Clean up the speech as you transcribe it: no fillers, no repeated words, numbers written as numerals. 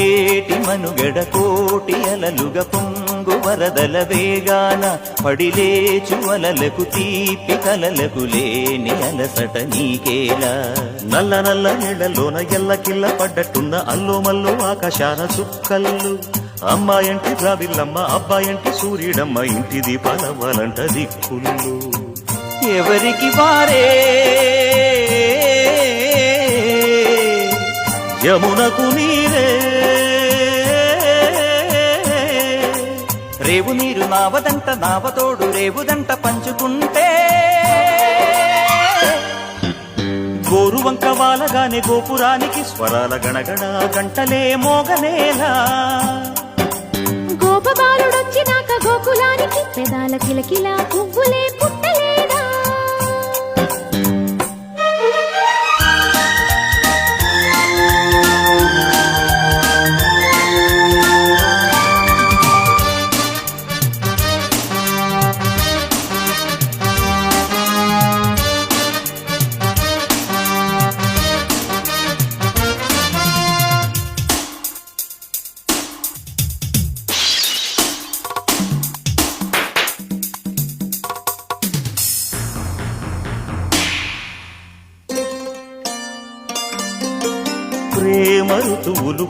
ఏటి మనుగడ కోటి అలలుగా పొంగు వరదల వేగాన పడిలేచు అలలకు తీపి కలలకు లేని అలసట నీకేలా. నల్ల నల్ల నీళ్లలోన ఎల్లకిల్ల పడ్డట్టున్న అల్లో మల్లో ఆకాశాన చుక్కల్లు. అమ్మాయంటి రావిల్లమ్మ అబ్బాయంటి సూర్యుడమ్మ ఇంటి దీపాలవ్వాలంట దిక్కుళ్ళు. ఎవరికి వారే యమునకు నీరే రేవు నీరు నావదంట నావతోడు రేవుదంట పంచుకుంటే గోరువంక వాలగానే గోపురానికి స్వరాల గణగణ గంటలే మోగనేలా. గోపబాలుడొచ్చినాక గోకులానికి పెదాల కిలకిలా పువ్వులే పుట్టలేదా. ప్రేమ ఋతువులు